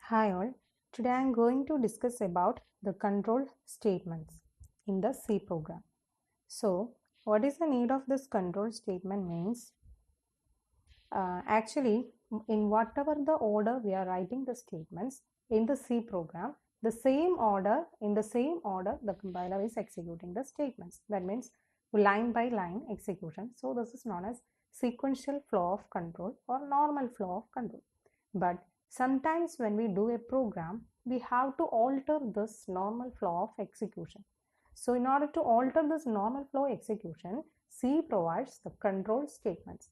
Hi all, today I am going to discuss about the control statements in the C program. So, what is the need of this control statement means, actually in whatever the order we are writing the statements in the C program, in the same order the compiler is executing the statements. That means line by line execution. So, this is known as sequential flow of control or normal flow of control. But sometimes when we do a program, we have to alter this normal flow of execution. So in order to alter this normal flow execution, C provides the control statements.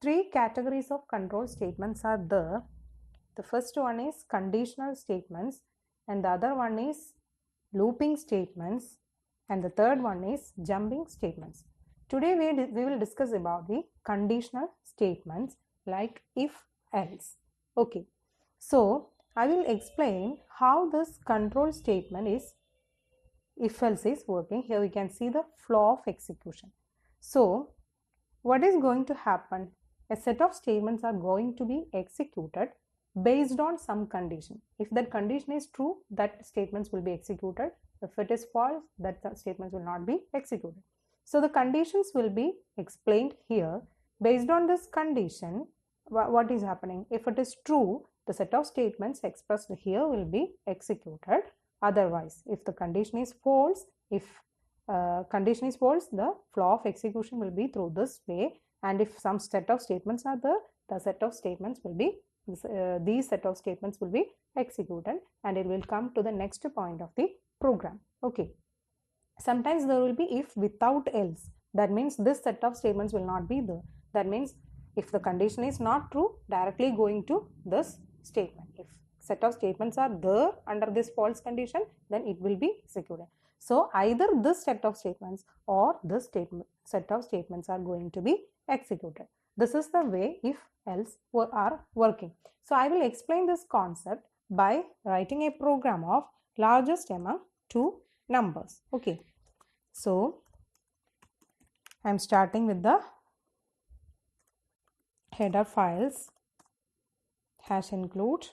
Three categories of control statements are there. The first one is conditional statements, and the other one is looping statements, and the third one is jumping statements. Today we will discuss about the conditional statements like if, else. Okay, so I will explain how this control statement is if else is working. Here we can see the flow of execution. So what is going to happen? A set of statements are going to be executed based on some condition. If that condition is true, that statements will be executed. If it is false, that statements will not be executed. So the conditions will be explained here. Based on this condition, what is happening? If it is true, the set of statements expressed here will be executed. Otherwise, if the condition is false, condition is false, the flow of execution will be through this way. And if some set of statements are there, the set of statements will be these set of statements will be executed, and it will come to the next point of the program. Okay. Sometimes there will be if without else. That means this set of statements will not be there. That means if the condition is not true, directly going to this statement. If set of statements are there under this false condition, then it will be executed. So either this set of statements or this set of statements are going to be executed. This is the way if else are working. So I will explain this concept by writing a program of largest among two numbers. Okay, so I am starting with the header files #include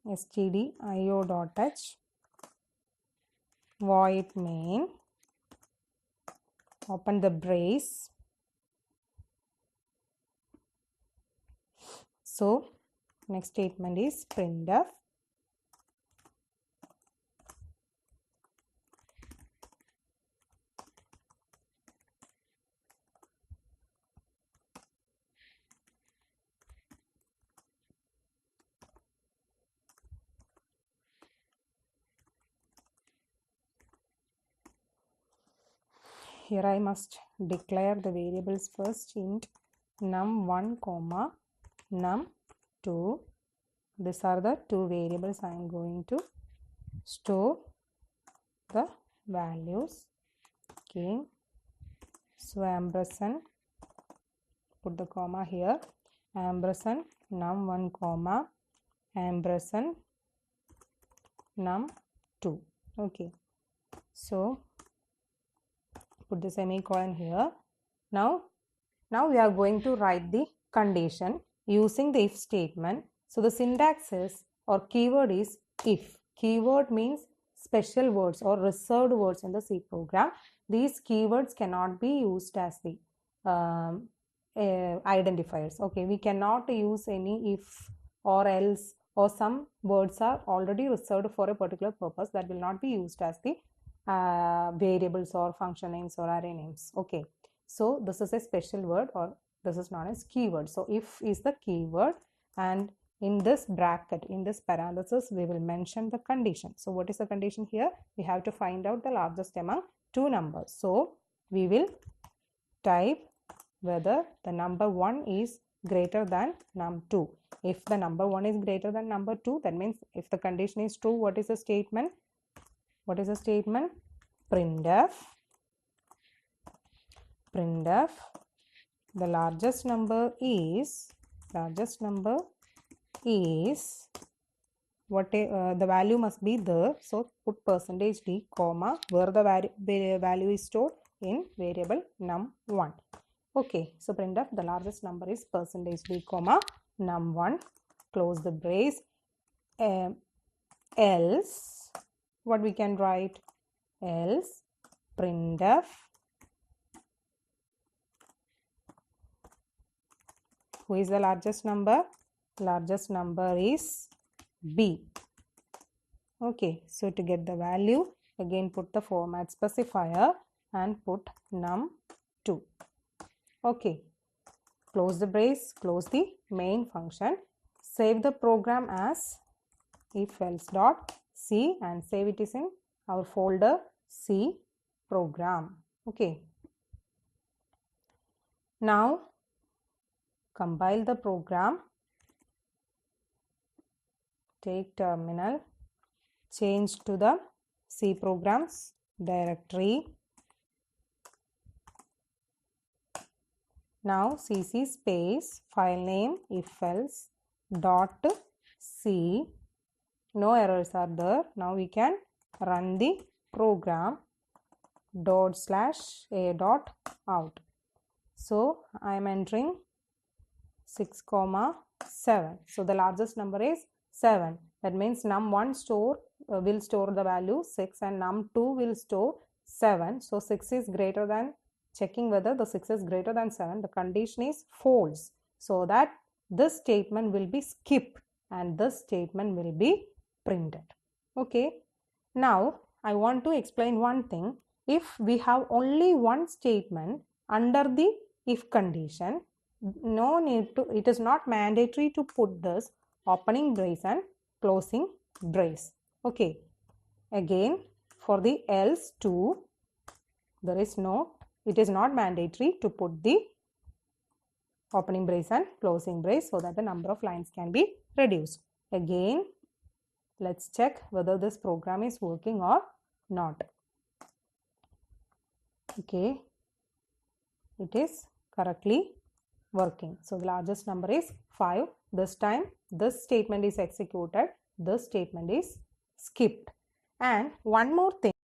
stdio.h void main, open the brace. So next statement is printf. Here I must declare the variables first. Int num1 comma num2. These are the two variables I am going to store the values. Okay, so ampersand, put the comma here, ampersand num1 comma ampersand num2. Okay, so put the semicolon here. Now we are going to write the condition using the if statement. So the syntax is, or keyword is if. Keyword means special words or reserved words in the C program. These keywords cannot be used as the identifiers. Okay, we cannot use any if or else, or some words are already reserved for a particular purpose that will not be used as the variables or function names or array names. Okay, so this is a special word, or this is known as keyword. So if is the keyword, and in this bracket, in this parenthesis, we will mention the condition. So what is the condition here? We have to find out the largest among two numbers. So we will type whether the number 1 is greater than num2. If the number 1 is greater than number 2, that means if the condition is true, what is the statement? What is the statement? Printf the largest number is what the value must be there. So put %d comma where the value is stored in variable num1. Okay, so printf the largest number is %d comma num1. close the brace, else, what we can write? Else printf, who is the largest number? Largest number is B. Okay, so to get the value, again put the format specifier and put num2. Okay, close the brace, close the main function, save the program as IfElse.C and save it is in our folder C program. Okay, now compile the program, take terminal, change to the C programs directory. Now cc space file name ifelse.c. No errors are there. Now we can run the program ./a.out. So I am entering 6, 7. So the largest number is 7. That means num1 will store the value 6 and num2 will store 7. So 6 is greater than, checking whether the 6 is greater than 7. The condition is false. So that this statement will be skipped and this statement will be printed. Okay. Now I want to explain one thing. If we have only one statement under the if condition, no need to, it is not mandatory to put this opening brace and closing brace. Okay. Again, for the else too, there is no, it is not mandatory to put the opening brace and closing brace so that the number of lines can be reduced. Again, let's check whether this program is working or not. Okay, it is correctly working. So the largest number is 5. This time this statement is executed, this statement is skipped. And one more thing.